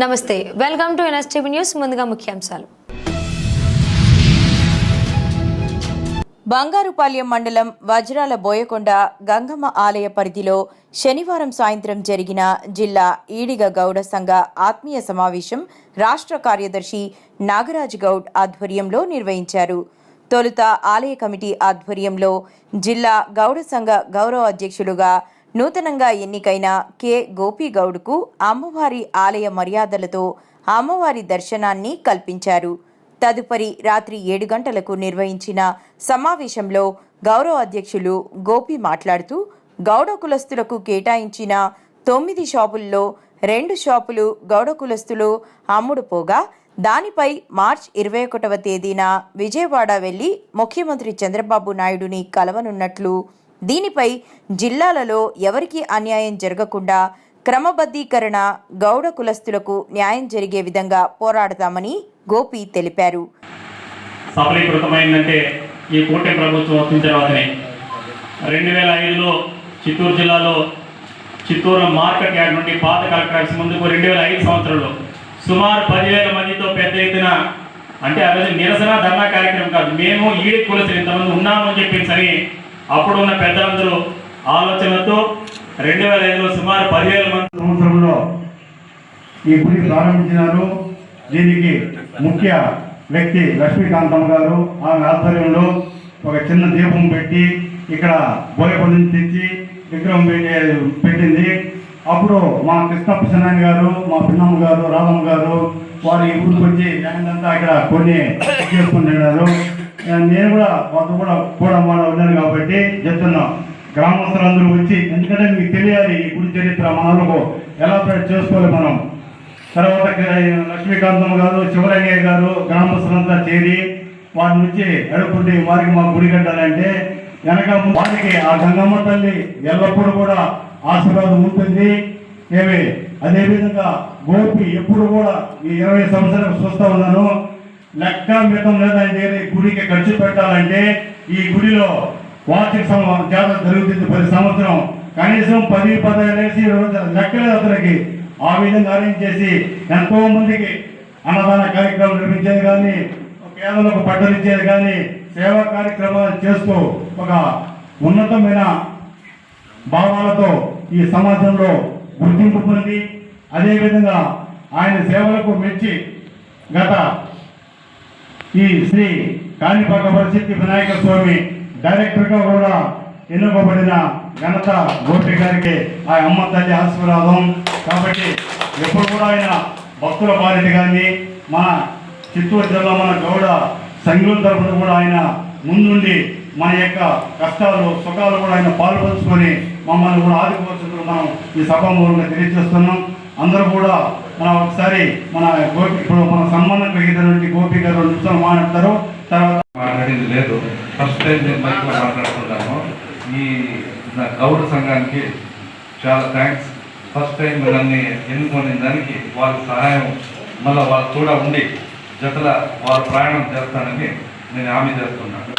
నమస్తే, welcome to NSTV news. ముందుగా ముఖ్యాంశాలు. బంగారుపాలెం మండలం వజ్రాల బోయకొండ గంగమ్మ ఆలయ పరిధిలో శనివారం సాయంత్రం జరిగిన జిల్లా ఈడిగ గౌడ సంఘ ఆత్మీయ సమావేశం రాష్ట్ర కార్యదర్శి నాగరాజ్ గౌడ్ ఆధ్వర్యంలో నిర్వహించారు. తొలుత ఆలయ కమిటీ ఆధ్వర్యంలో జిల్లా గౌడ సంఘ గౌరవ అధ్యక్షులుగా నూతనంగా ఎన్నికైన కె గోపీగౌడ్కు అమ్మవారి ఆలయ మర్యాదలతో అమ్మవారి దర్శనాన్ని కల్పించారు. తదుపరి రాత్రి 7 గంటలకు నిర్వహించిన సమావేశంలో గౌరవ అధ్యక్షులు గోపి మాట్లాడుతూ గౌడ కులస్తులకు కేటాయించిన 9 షాపుల్లో 2 షాపులు గౌడ కులస్తులు అమ్ముడుపోగా దానిపై మార్చి 21వ తేదీన విజయవాడ వెళ్లి ముఖ్యమంత్రి చంద్రబాబు నాయుడుని కలవనున్నట్లు, దీనిపై జిల్లాలలో ఎవరికీ అన్యాయం జరగకుండా క్రమబద్ధీకరణ గౌడ కులస్తులకు న్యాయం జరిగే విధంగా పోరాడతామని గోపి తెలిపారు. సఫలీకృతమైందంటే ఈ కూటమి ప్రభుత్వం వచ్చిన తర్వాతనే. 2005లో చిత్తూరు జిల్లాలో చిత్తూరు మార్కెట్ యార్డ్ నుండి పాత కలెక్టర్స్ ముందుకు 2005 సంవత్సరంలో సుమారు 10,000 మందితో పెద్ద ఎత్తున, అంటే ఆ రోజు నిరసన ధర్నా కార్యక్రమం కాదు, మేము ఈడి కులసులు ఇంతమంది ఉన్నామని చెప్పేసరి అప్పుడు ఉన్న పెద్దలందరూ ఆలోచనతో 2005లో సుమారు 10,000 మంది సంవత్సరంలో ఈ గుడి ప్రారంభించినారు. దీనికి ముఖ్య వ్యక్తి లక్ష్మీకాంతమ్మ గారు ఆమె ఆధ్వర్యంలో ఒక చిన్న దీపం పెట్టి ఇక్కడ బోయకొండ నుంచి తెచ్చి విగ్రహం పెట్టింది. అప్పుడు మా కృష్ణప్రసన్నాయన గారు, మా పిన్నమ్మ గారు, రాధమ్మ గారు వారు ఈ ఊరికి వచ్చి అంతా ఇక్కడ కొన్ని చేసుకుంటున్నారు. నేను కూడా వాళ్ళతో కూడా ఉన్నాను కాబట్టి చెప్తున్నాం, గ్రామస్తులందరూ వచ్చి, ఎందుకంటే మీకు తెలియాలి ఈ గుడి చరిత్ర మనకు ఎలా చేసుకోవాలి మనం. తర్వాత లక్ష్మీకాంతమ్మ గారు, శివరంగయ్య గారు గ్రామస్తులంతా చేరి వారి నుంచి అడుక్కుంటే వారికి మా గుడి కట్టాలంటే వెనక వారికి ఆ గంగమ్మ తల్లి ఎల్లప్పుడూ కూడా ఆశీర్వాదం ఉంటుంది. అదేవిధంగా గోపి ఎప్పుడు కూడా ఈ 20 సంవత్సరాలు చూస్తూ ఉన్నాను, లెక్క మితం లేదా ఈ గుడికి ఖర్చు పెట్టాలంటే ఈ గుడిలో వార్షిక జాతర జరుగుతుంది. 10 సంవత్సరం కనీసం 10-15 వేసి లెక్కలేదు అతనికి. ఆ విధంగా అరేంజ్ చేసి ఎంతో మందికి అన్నదాన కార్యక్రమాలు నిర్మించేది కానీ, పేదలకు బట్టలు ఇచ్చేది కానీ, సేవా కార్యక్రమాలు చేస్తూ ఒక ఉన్నతమైన భావాలతో ఈ సమాజంలో గుర్తింపు పొంది, అదేవిధంగా ఆయన సేవలకు మెచ్చి గత ఈ శ్రీ కాణిపాక వరసిద్ధి వినాయక స్వామి డైరెక్టర్గా కూడా ఎన్నుకోబడిన ఘనత గోపి గారికి ఆ అమ్మ తల్లి ఆశీర్వాదం. కాబట్టి ఎప్పుడు కూడా ఆయన భక్తుల బాధ్యత కానీ మన చిత్తూరు జిల్లా మన గౌడ సంఘం తరఫున కూడా ఆయన ముందుండి మన యొక్క కష్టాలు సుఖాలు కూడా ఆయన పాల్పంచుకొని మమ్మల్ని కూడా ఆదుకోవాల్సింది మనం ఈ సభామూలంగా తెలియజేస్తున్నాం. అందరూ కూడా మనం ఒకసారి మన గోపి ఇప్పుడు మన సన్మానం కలిగినటువంటి గోపి గారు 2 నిమిషాలు మాట్లాడతారు. తర్వాత మాట్లాడింది లేదు, ఫస్ట్ టైం నేను మైక్లో మాట్లాడుతున్నాను. ఈ నా గౌడ సంఘానికి చాలా థ్యాంక్స్. ఫస్ట్ టైం నన్ను ఎన్నుకునే దానికి వాళ్ళ సహాయం, మళ్ళీ వాళ్ళు కూడా ఉండి జతల వాళ్ళ ప్రయాణం చేస్తానని నేను హామీ చేస్తున్నాను.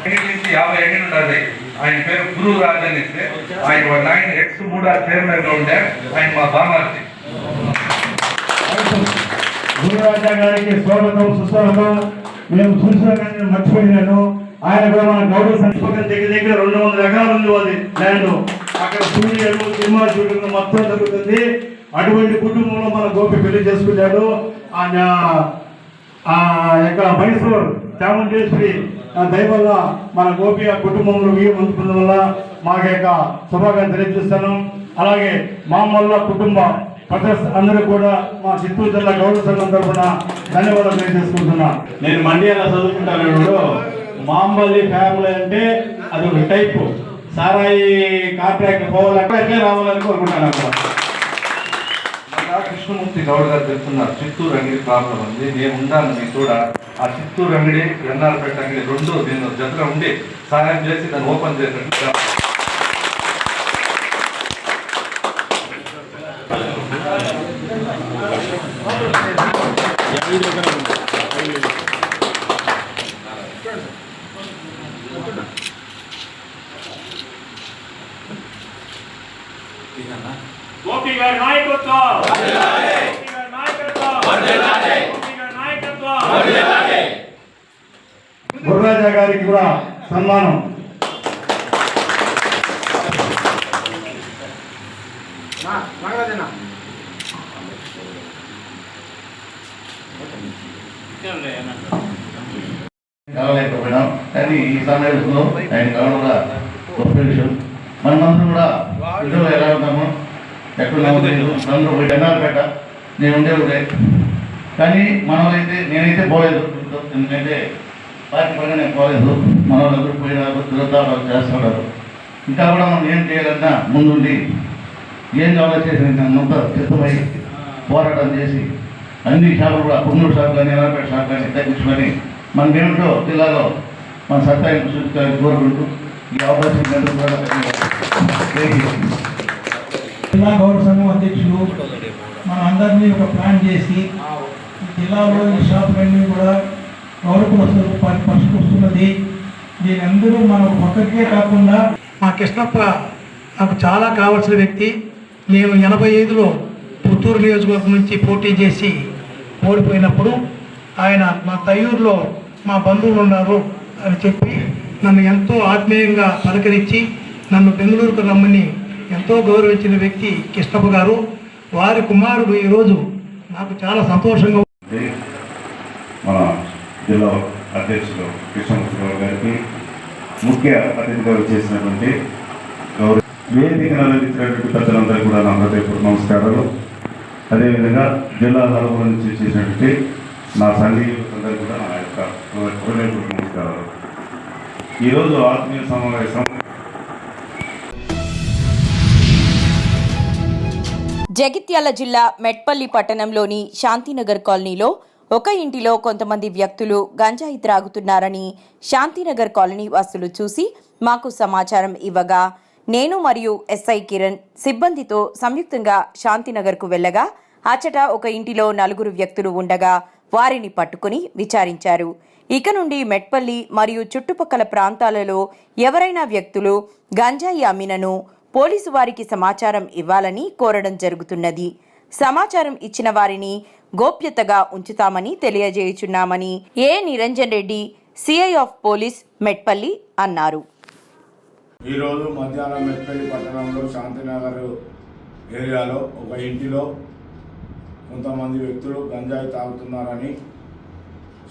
50 ఏళ్ళు ఉండాలి. ఆయన పేరు గురు రాజు అని ఇస్తే ఆయన ఎక్స్-3 చైర్మన్గా ఉండే ఆయన మా బామార్జీ. గురురాజా గారికి స్వాగతం, సుస్వాగతం. మేము చూసిన కానీ మర్చిపోయినాను. ఆయన కూడా మన గౌరవ సంస్థ దగ్గర 200 ఎకరాలు ఉంది వాళ్ళది ల్యాండ్. అక్కడ సూర్యుడు సినిమా షూటింగ్ మొత్తం జరుగుతుంది. అటువంటి కుటుంబంలో మన గోపి పెళ్లి చేసుకున్నాడు. ఆ యొక్క మైసూర్ చాముండేశ్వరి దైవల్ల మన గోపి ఆ కుటుంబంలో అందుకున్న వల్ల మాకు యొక్క శుభాకాంక్షలు తెలియజేస్తాను. అలాగే మామల్ల కుటుంబ అందరూ కూడా మా చిత్తూరు జిల్లా గౌడ సంఘం తరఫున ధన్యవాదాలు తెలియజేసుకుంటున్నా. నేను మండ్యాల చదువుకుంటాను. మాంబల్లి ఫ్యామిలీ అంటే అది ఒక టైపు సారాయి కాంట్రాక్ట్ పోవాలంటే రావాలని కోరుకుంటాను. అక్కడ కృష్ణమూర్తి గౌడ్ గారు చెప్తున్నారు చిత్తూరు అంగడి ప్రాబ్లం ఉంది. నేను ఉన్నాను మీ కూడా. ఆ చిత్తూరు అంగడి, ఎన్ఆర్పేట అంగడి 2 నేను జతగా ఉండి సహాయం చేసి దాన్ని ఓపెన్ చేసినట్టు. గోపి గారి నాయకత్వం, గోపి గారి నాయకత్వం, గోపి గారి నాయకత్వం. గురురాజా గారికి కూడా సన్మానం. కలవలేకపోయినాం, కానీ ఈ సమావేశంలో ఆయన కలవడం కూడా గొప్ప విషయం. మనమందరం కూడా ఇంట్లో ఎలా ఉన్నాము, ఎక్కడున్నాము తెలియదు. అందరూ పోయి ఎన్నారపేట నేను ఉండేవాడే, కానీ మనోళ్ళైతే నేనైతే పోలేదు. ఎందుకంటే పార్టీ పరంగా నేను పోలేదు. మన వాళ్ళందరూ పోయినారు, తిరుగుతారు, చేస్తున్నారు. ఇంకా కూడా మనం ఏం చేయాలన్నా ముందుండి ఏం కావాలో చేసి అంతా సిద్ధమై పోరాటం చేసి అన్ని షాపులు కూడా పున్నూరు షాప్ కానీ ఎన్నారపేట షాప్ కానీ తగ్గించుకొని మన ఏమిటో జిల్లాలో మన సత్తాన్ని చూపించాలని కోరుకుంటూ ఈ అవకాశం జిల్లా గౌరవ సంఘం అధ్యక్షులు మన అందరినీ ఒక ప్లాన్ చేసి ఈ జిల్లాలో ఈ షాపులన్నీ కూడా గౌరవస్తులు పరిష్కరిస్తున్నది. దీని అందరూ మన ఒక్కరికే కాకుండా మా కృష్ణప్ప నాకు చాలా కావాల్సిన వ్యక్తి. నేను 85లో పుత్తూరు నియోజకవర్గం నుంచి పోటీ చేసి ఓడిపోయినప్పుడు ఆయన మా తయ్యూరులో మా బంధువులు ఉన్నారు అని చెప్పి నన్ను ఎంతో ఆత్మీయంగా పలకరించి నన్ను బెంగళూరుకు రమ్మని ఎంతో గౌరవించిన వ్యక్తి కృష్ణప్ప గారు. వారి కుమారుడు ఈరోజు నాకు చాలా సంతోషంగా ఉంది. మన జిల్లా అధ్యక్షులు కృష్ణమూర్తి గారికి ముఖ్య అతిథిగా చేసినటువంటి గౌరవ వేదికను అలంకరించినటువంటి పెద్దలందరూ కూడా నా హృదయపూర్వక నమస్కారాలు. అదేవిధంగా జిల్లా నలుగురు నుంచి చేసినటువంటి నా సంఘీయులందరూ కూడా నా యొక్క హృదయపూర్వక నమస్కారాలు. ఈరోజు ఆత్మీయ సమావేశం జగిత్యాల జిల్లా మెట్పల్లి పట్టణంలోని శాంతినగర్ కాలనీలో ఒక ఇంటిలో కొంతమంది వ్యక్తులు గంజాయి త్రాగుతున్నారని శాంతినగర్ కాలనీ వాసులు చూసి మాకు సమాచారం ఇవ్వగా నేను మరియు ఎస్ఐ కిరణ్ సిబ్బందితో సంయుక్తంగా శాంతినగర్కు వెళ్లగా అచట ఒక ఇంటిలో 4 వ్యక్తులు ఉండగా వారిని పట్టుకుని విచారించారు. ఇక నుండి మెట్పల్లి మరియు చుట్టుపక్కల ప్రాంతాలలో ఎవరైనా వ్యక్తులు గంజాయి అమ్మినను పోలీసు వారికి సమాచారం ఇవ్వాలని కోరడం జరుగుతున్నది. సమాచారం ఇచ్చిన వారిని గోప్యతగా ఉంచుతామని తెలియజేయుచున్నామని A Niranjan Reddy, CI of police Metpally అన్నారు. ఈరోజు మధ్యాహ్నం మెట్పల్లి పట్టణంలో శాంతినగర్ ఏరియాలో ఒక ఇంటిలో కొంతమంది వ్యక్తులు గంజాయి తాగుతున్నారని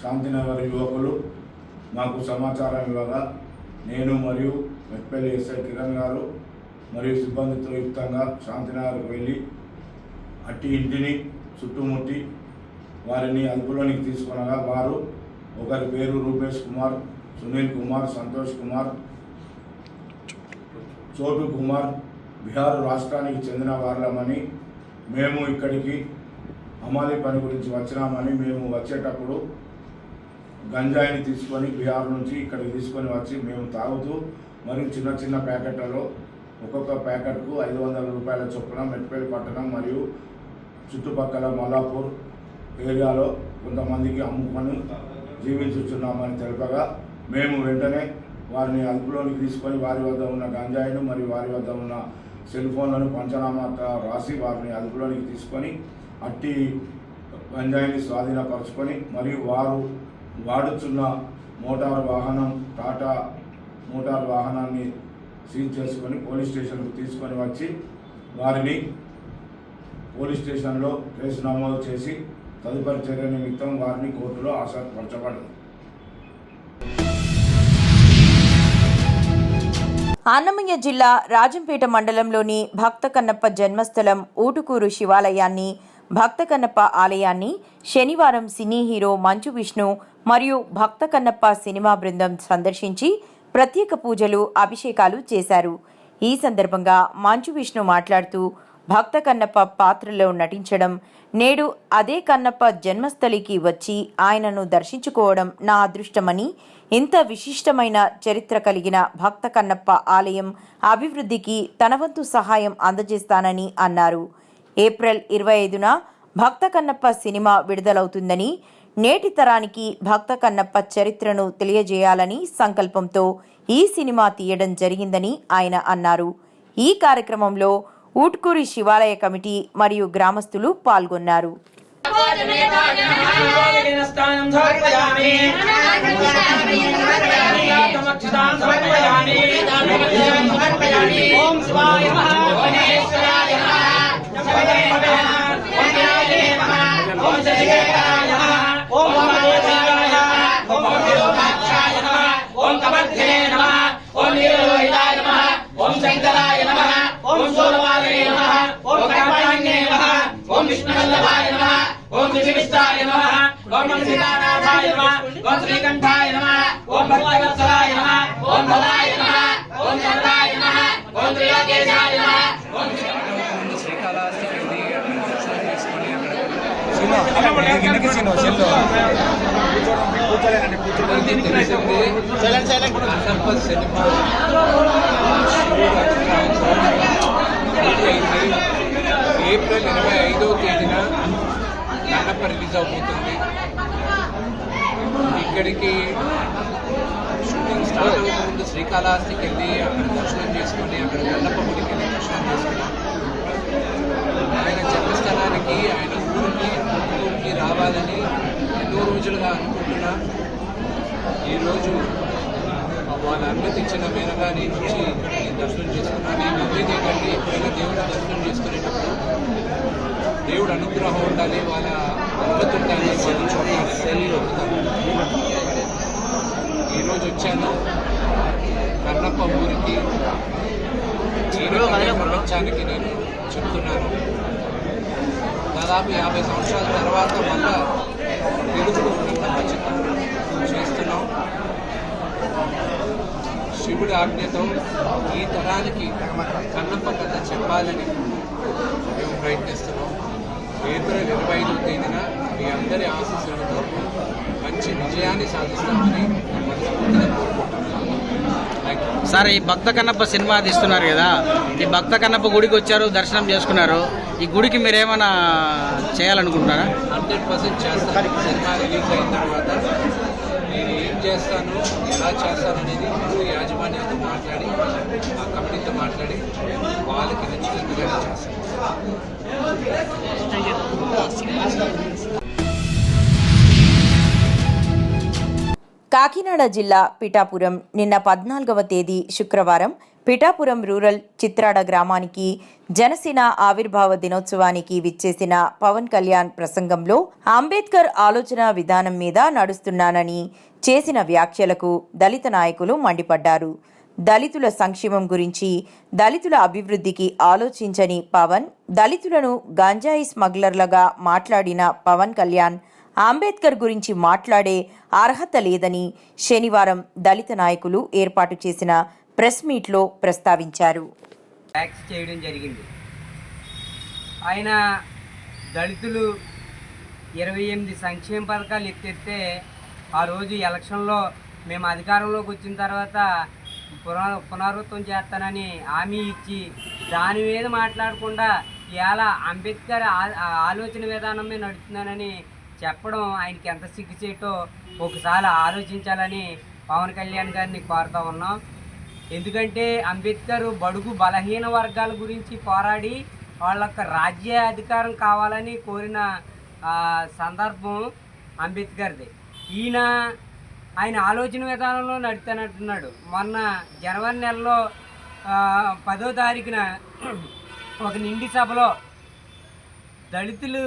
శాంతినగర్ యువకులు మాకు సమాచారం ఇవ్వగా నేను మరియు మెట్పల్లి ఎస్ఐ కిరణ్ గారు మరియు సిబ్బందితో యుక్తంగా శాంతినగర్కు వెళ్ళి అట్టి ఇంటిని చుట్టుముట్టి వారిని అదుపులోనికి తీసుకునగా వారు ఒకరి పేరు రూపేష్ కుమార్, సునీల్ కుమార్, సంతోష్ కుమార్, చోటు కుమార్ బీహార్ రాష్ట్రానికి చెందిన వాళ్ళమని, మేము ఇక్కడికి అమాలి పని గురించి వచ్చినామని, మేము వచ్చేటప్పుడు గంజాయిని తీసుకొని బీహార్ నుంచి ఇక్కడికి తీసుకొని వచ్చి మేము తాగుతూ మరియు చిన్న చిన్న ప్యాకెట్లలో ఒక్కొక్క ప్యాకెట్కు 500 రూపాయల చొప్పున మెట్పల్లి పట్టణం మరియు చుట్టుపక్కల మల్లాపూర్ ఏరియాలో కొంతమందికి అమ్ముకొని జీవించుచున్నామని తెలుపగా మేము వెంటనే వారిని అదుపులోనికి తీసుకొని వారి వద్ద ఉన్న గంజాయిను మరియు వారి వద్ద ఉన్న సెల్ ఫోన్లను పంచనామా రాసి వారిని అదుపులోనికి తీసుకొని అట్టి గంజాయిని స్వాధీనపరుచుకొని మరియు వారు వాడుచున్న మోటారు వాహనం టాటా మోటారు వాహనాన్ని సీజ్ చేసుకొని పోలీస్ స్టేషన్కు తీసుకొని వచ్చి వారిని పోలీస్ స్టేషన్లో కేసు నమోదు చేసి తదుపరి చర్య నిమిత్తం వారిని కోర్టులో హాజరుపరచబడింది. అన్నమయ్య జిల్లా రాజంపేట మండలంలోని భక్త కన్నప్ప జన్మస్థలం ఊటుకూరు శివాలయాన్ని, భక్త కన్నప్ప ఆలయాన్ని శనివారం సినీ హీరో మంచు విష్ణు మరియు భక్త కన్నప్ప సినిమా బృందం సందర్శించి ప్రత్యేక పూజలు, అభిషేకాలు చేశారు. ఈ సందర్భంగా మంచు విష్ణు మాట్లాడుతూ భక్త కన్నప్ప పాత్రలో నటించడం, నేడు అదే కన్నప్ప జన్మస్థలికి వచ్చి ఆయనను దర్శించుకోవడం నా అదృష్టమని, ఇంత విశిష్టమైన చరిత్ర కలిగిన భక్త కన్నప్ప ఆలయం అభివృద్ధికి తన వంతు సహాయం అందజేస్తానని అన్నారు. ఏప్రిల్ 25న భక్త కన్నప్ప సినిమా విడుదలవుతుందని, నేటి తరానికి భక్త కన్నప్ప చరిత్రను తెలియజేయాలని సంకల్పంతో ఈ సినిమా తీయడం జరిగిందని ఆయన అన్నారు. ఈ కార్యక్రమంలో ఊట్కూరి శివాలయ కమిటీ మరియు గ్రామస్తులు పాల్గొన్నారు. ఏప్రిల్ 25వ తేదీన కన్నప్ప రిలీజ్ అవుతుంది. ఇక్కడికి షూటింగ్ స్టార్ట్ అవ్వక ముందు శ్రీకాళహస్తికి వెళ్ళి అక్కడ దర్శనం చేసుకొని అక్కడ కన్నప్ప గుడికి వెళ్ళి దర్శనం చేసుకున్నాం. ఆయన జన్మస్థలానికి ఆయన ఊరికి రావాలని ఎన్నో రోజులుగా అనుకుంటున్నా. ఈరోజు వాళ్ళ అనుమతి ఇచ్చిన మేరగా నేను వచ్చి దర్శనం చేసుకున్నాను. నేను నమ్మేది ఏంటంటే ఎప్పుడైనా దేవుడు దర్శనం చేసుకునేటప్పుడు దేవుడు అనుగ్రహం ఉండాలి, వాళ్ళ అనుమతి ఉండాలి, వాళ్ళ చూడాలి. ఈరోజు వచ్చాను కన్నప్ప ఊరికి. ప్రపంచానికి నేను చెప్తున్నాను, దాదాపు 50 సంవత్సరాల తర్వాత మళ్ళా తెలుగులో కన్నప్ప చిత్రం చేస్తున్నాం. శివుడి ఆజ్ఞతో ఈ తరానికి కన్నప్ప కథ చెప్పాలని మేము ప్రయత్నిస్తున్నాం. ఏప్రిల్ 25వ తేదీన మీ అందరి ఆశీస్సులతో మంచి విజయాన్ని సాధిస్తామని మనస్ఫూర్తిగా కోరుకుంటున్నాను. సార్, ఈ భక్త కన్నప్ప సినిమా తీస్తున్నారు కదా, ఈ భక్త కన్నప్ప గుడికి వచ్చారు, దర్శనం చేసుకున్నారు. ఈ గుడికి మీరు ఏమైనా చేయాలనుకుంటున్నారా? 100% చేస్తాను. సినిమా రిలీజ్ అయిన తర్వాత నేను ఏం చేస్తాను, ఎలా చేస్తాను అనేది యాజమాన్యంతో మాట్లాడి, ఆ కమిటీతో మాట్లాడి వాళ్ళకి నచ్చినట్టుగా చేస్తాను. కాకినాడ జిల్లా పిఠాపురం నిన్న 14వ తేదీ శుక్రవారం పిఠాపురం రూరల్ చిత్రాడ గ్రామానికి జనసేన ఆవిర్భావ దినోత్సవానికి విచ్చేసిన పవన్ కళ్యాణ్ ప్రసంగంలో అంబేద్కర్ ఆలోచన విధానం మీద నడుస్తున్నానని చేసిన వ్యాఖ్యలకు దళిత నాయకులు మండిపడ్డారు. దళితుల సంక్షేమం గురించి, దళితుల అభివృద్ధికి ఆలోచించని పవన్ దళితులను గంజాయి స్మగ్లర్లుగా మాట్లాడిన పవన్ కళ్యాణ్ అంబేద్కర్ గురించి మాట్లాడే అర్హత లేదని శనివారం దళిత నాయకులు ఏర్పాటు చేసిన ప్రెస్ మీట్లో ప్రస్తావించారు. ట్యాక్స్ చేయడం జరిగింది. ఆయన దళితులు 28 సంక్షేమ పథకాలు ఎత్తేస్తే ఆ రోజు ఎలక్షన్లో మేము అధికారంలోకి వచ్చిన తర్వాత పునరావృతం చేస్తానని హామీ ఇచ్చి దాని మీద మాట్లాడకుండా ఇలా అంబేద్కర్ ఆలోచన విధానమే నడుస్తున్నానని చెప్పడం ఆయనకి ఎంత సిగ్గుచేటో ఒకసారి ఆలోచించాలని పవన్ కళ్యాణ్ గారిని కోరుతా ఉన్నాం. ఎందుకంటే అంబేద్కర్ బడుగు బలహీన వర్గాల గురించి పోరాడి వాళ్ళొక్క రాజ్య అధికారం కావాలని కోరిన సందర్భం అంబేద్కర్ది. ఆయన ఆలోచన విధానంలో నడుతానంటున్నాడు. మొన్న జనవరి నెలలో 10వ తారీఖున ఒక నిండి సభలో దళితులు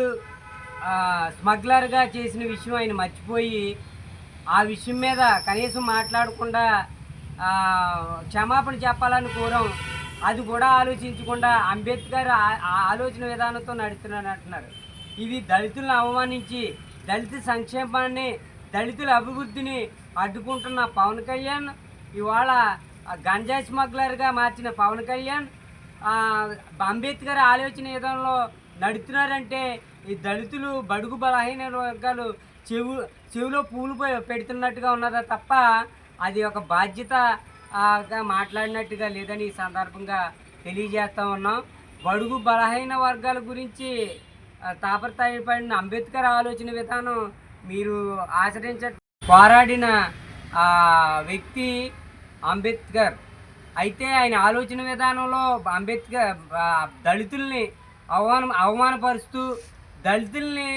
స్మగ్లర్గా చేసిన విషయం ఆయన మర్చిపోయి ఆ విషయం మీద కనీసం మాట్లాడకుండా క్షమాపణ చెప్పాలని కోరాం. అది కూడా ఆలోచించకుండా అంబేద్కర్ ఆలోచన విధానంతో నడుస్తున్నాను అంటున్నారు. ఇది దళితులను అవమానించి దళిత సంక్షేమాన్ని, దళితుల అభివృద్ధిని అడ్డుకుంటున్న పవన్ కళ్యాణ్, ఇవాళ గంజాయి స్మగ్లర్గా మార్చిన పవన్ కళ్యాణ్ అంబేద్కర్ ఆలోచన విధానంలో నడుతున్నారంటే ఈ దళితులు బడుగు బలహీన వర్గాలు చెవిలో పూలు పెడుతున్నట్టుగా ఉన్నదా తప్ప అది ఒక బాధ్యతగా మాట్లాడినట్టుగా లేదని ఈ సందర్భంగా తెలియజేస్తూ ఉన్నాం. బడుగు బలహీన వర్గాల గురించి తాపత్రయపడిన అంబేద్కర్ ఆలోచన విధానం మీరు ఆచరించ పోరాడిన వ్యక్తి అంబేద్కర్. అయితే ఆయన ఆలోచన విధానంలో అంబేద్కర్ దళితుల్ని అవమానపరుస్తూ దళితుల్ని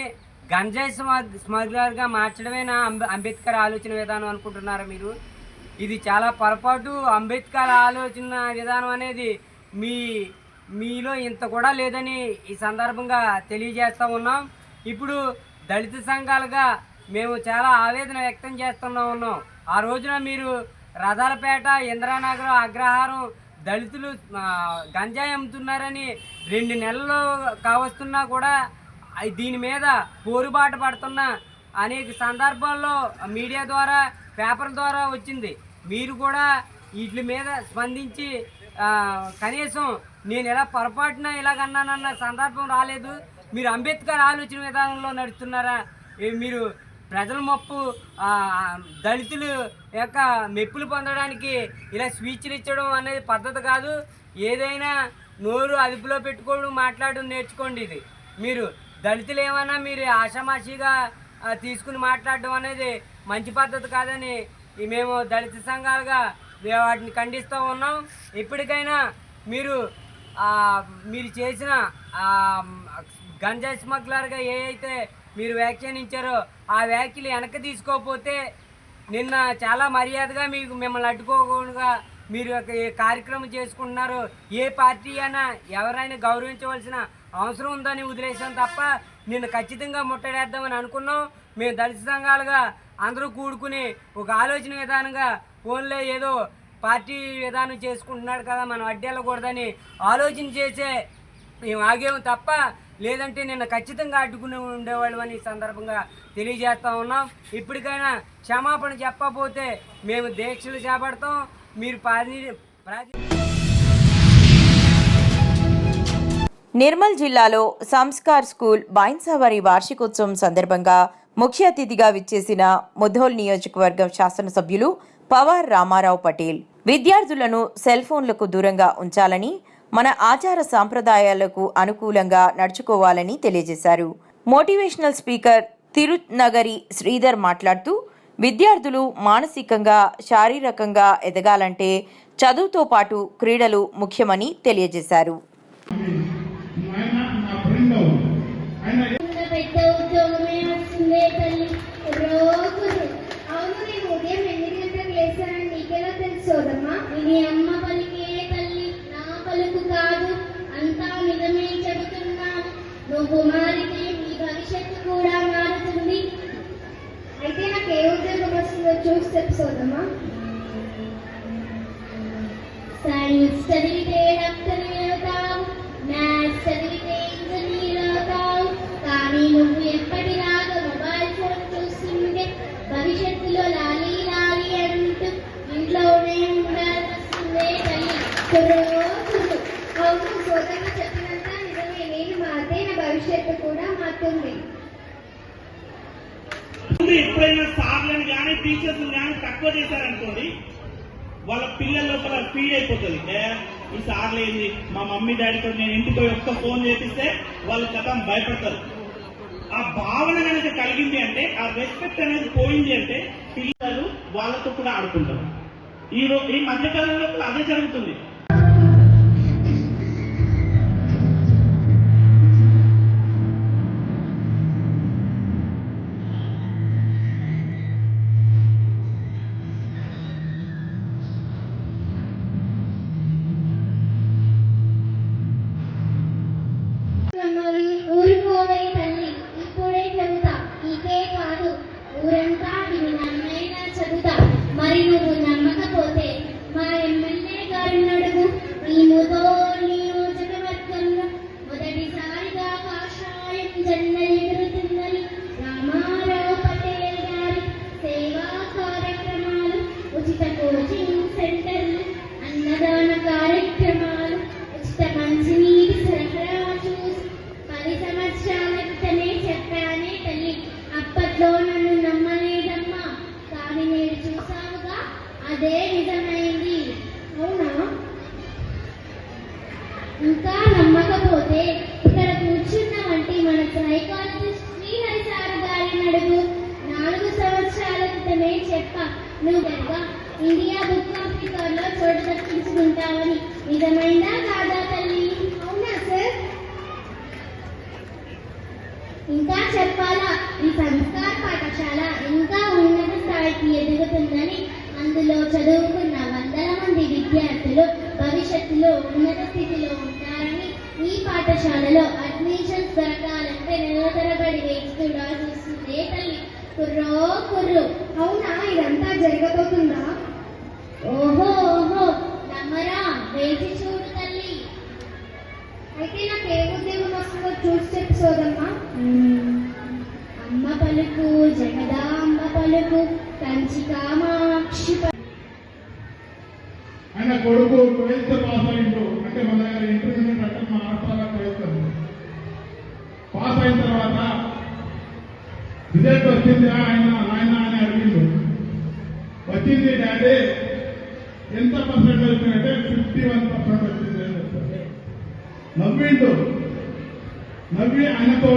గంజాయి స్మగ్లర్గా మార్చడమేనా అంబేద్కర్ ఆలోచన విధానం అనుకుంటున్నారా మీరు? ఇది చాలా పొరపాటు. అంబేద్కర్ ఆలోచన విధానం అనేది మీలో ఇంత కూడా లేదని ఈ సందర్భంగా తెలియజేస్తూ ఉన్నాం. ఇప్పుడు దళిత సంఘాలుగా మేము చాలా ఆవేదన వ్యక్తం ఉన్నాం. ఆ రోజున మీరు రథాలపేట, ఇంద్రానగర్, అగ్రహారం దళితులు గంజాయి అమ్ముతున్నారని 2 నెలలు కావస్తున్నా కూడా దీని మీద పోరుబాట పడుతున్న అనేక సందర్భాల్లో మీడియా ద్వారా, పేపర్ ద్వారా వచ్చింది. మీరు కూడా వీటి మీద స్పందించి కనీసం నేను ఎలా పొరపాటున ఇలాగన్నానన్న సందర్భం రాలేదు. మీరు అంబేద్కర్ ఆలోచన విధానంలో నడుస్తున్నారా? మీరు ప్రజల మొప్పు దళితులు యొక్క మెప్పులు పొందడానికి ఇలా స్పీచ్లు ఇచ్చడం అనేది పద్ధతి కాదు. ఏదైనా నోరు అదుపులో పెట్టుకోవడం, మాట్లాడడం నేర్చుకోండి. ఇది మీరు దళితులు ఏమైనా మీరు ఆషామాషిగా తీసుకుని మాట్లాడడం అనేది మంచి పద్ధతి కాదని మేము దళిత సంఘాలుగా వాటిని ఖండిస్తూ ఉన్నాం. ఇప్పటికైనా మీరు చేసిన గంజాయి స్మగ్లర్గా అయితే మీరు వ్యాఖ్యానించారో ఆ వ్యాఖ్యలు వెనక్కి తీసుకోకపోతే నిన్న చాలా మర్యాదగా మిమ్మల్ని అడ్డుకోకుండా మీరు కార్యక్రమం చేసుకుంటున్నారు. ఏ పార్టీ అయినా ఎవరైనా గౌరవించవలసిన అవసరం ఉందని వదిలేసాం తప్ప నిన్ను ఖచ్చితంగా ముట్టడేద్దామని అనుకున్నాం. మేము దళిత సంఘాలుగా అందరూ కూడుకుని ఒక ఆలోచన విధానంగా ఫోన్లో ఏదో పార్టీ విధానం చేసుకుంటున్నాడు కదా, మనం అడ్డేళ్ళకూడదని ఆలోచన చేసే మేము ఆగేము తప్ప లేదంటే నిన్న ఖచ్చితంగా అడ్డుకుని ఉండేవాళ్ళు అని ఈ సందర్భంగా తెలియజేస్తూ ఉన్నాం. ఇప్పటికైనా క్షమాపణ చెప్పకపోతే మేము దీక్షలు చేపడతాం. మీరు నిర్మల్ జిల్లాలో సంస్కార్ స్కూల్ బైన్సావారి వార్షికోత్సవం సందర్భంగా ముఖ్య అతిథిగా విచ్చేసిన ముధోల్ నియోజకవర్గం శాసనసభ్యులు పవార్ రామారావు పటేల్ విద్యార్థులను సెల్ ఫోన్లకు దూరంగా ఉంచాలని, మన ఆచార సాంప్రదాయాలకు అనుకూలంగా నడుచుకోవాలని తెలియజేశారు. మోటివేషనల్ స్పీకర్ తిరునగరి శ్రీధర్ మాట్లాడుతూ విద్యార్థులు మానసికంగా, శారీరకంగా ఎదగాలంటే చదువుతో పాటు క్రీడలు ముఖ్యమని తెలియజేశారు. నువ్వు మారితే నీ భవిష్యత్తు కూడా మారుతుంది. అయితే నాకు ఏ ఉద్యోగం వస్తుందో చూసి తెలుసోదమ్మా. సైన్స్ చదివితే డాక్టర్ అవుతావు, మ్యాథ్స్ చదివితే ఇంజనీర్ అవుతావు. కానీ నువ్వు ఎప్పటిలాగా మొబైల్ ఫోన్ చూస్తుంటే భవిష్యత్తులో లాలీ లాలీ అంటూ ఇంట్లోనే ఉండాల్సిందే తల్లి. అవును, సోదరులు చెప్పినంత నిజమే. నేను మారితే నా భవిష్యత్తు కూడా మారుతుంది. ఎప్పుడైనా సార్లను కానీ టీచర్స్ కానీ తక్కువ చేశారనుకోండి, వాళ్ళ పిల్లల లోపల ఫీడ్ అయిపోతుంది. ఈ సార్లు ఏంది, మా మమ్మీ డాడీతో నేను ఇంటికి పోయి ఒక్క ఫోన్ చేపిస్తే వాళ్ళ కథ భయపడతారు. ఆ భావన కనుక కలిగింది అంటే, ఆ రెస్పెక్ట్ అనేది పోయింది అంటే పిల్లలు వాళ్ళతో కూడా ఆడుకుంటారు. ఈ మధ్యకాలంలో అదే జరుగుతుంది. ఊరుకోవే తల్లి, ఇప్పుడే చెబుతా. ఇదే కాదు, ఊరంతా నన్నైనా చెబుతా. మరి నువ్వు నమ్మకపోతే మా ఎమ్మెల్యే గారిని అడుగు. ఈ నియోజకవర్గంలో మొదటిసారిగా కాషాయం జెండా ఎగురుతుందని రామారావు పటేల్ గారి సేవా కార్యక్రమాలు, ఉచిత కోచింగ్ సెంటర్లు, అన్నదాన కార్యక్రమాలు, ఉచిత మంచినీటి సరఫరా చూసి 10 సంవత్సరాల క్రితమే చెప్పానే తల్లి. అప్పట్లో నన్ను నమ్మలేదమ్మా, కానీ నేను చూసావుగా, అదే నిజమైంది. అవునా? ఇంకా నమ్మకపోతే ఇక్కడ కూర్చున్న వంటి మన సైకాలజిస్ట్ శ్రీహరి సార్ గారిని అడుగు. 4 సంవత్సరాల క్రితమే చెప్పా. నువ్వు ఇండియా బుక్ ఆఫ్ రికార్డ్లో చోటు దక్కించుకుంటావని నిజమైందా కాదా తల్లి? అవునా సార్? ఇంకా చెప్పాలా, ఈ సంస్కార పాఠశాల ఇంకా ఉన్నత స్థాయికి ఎదుగుతుందని, అందులో చదువుకున్న వందల మంది విద్యార్థులు భవిష్యత్తులో ఉన్నత స్థితిలో ఉంటారని, ఈ పాఠశాలలో అడ్మిషన్స్ దొరకాలంటే నెల తరబడి వేచి చూడాల్సి వస్తుంది తల్లి. కుర్రో కుర్రు. అవునా, ఇదంతా జరగబోతుందా? ఓహో ఓహో, నమ్మరా, వేచి చూడు తల్లి. అయితే నాకు ఏ ఉద్యోగం వస్తుందో చూసి చెప్పు సోదమ్మా. అమ్మ పలుకు జగదాంబ పలుకు కంచి కామాక్షి. ఆయన కొడుకు 12th పాస్ అయిండు, అంటే మన దగ్గర ఇంటర్మీడియట్ అంటే మా ఆడపాల 12th పాస్ అయిన తర్వాత రిజల్ట్ వచ్చింది. ఆయన అని అడిగిండు, వచ్చింది డాడీ ఎంత పర్సెంట్ వచ్చిందంటే 51% వచ్చింది అని చెప్తాడు. నవ్విండు, నవ్వి ఆయనతో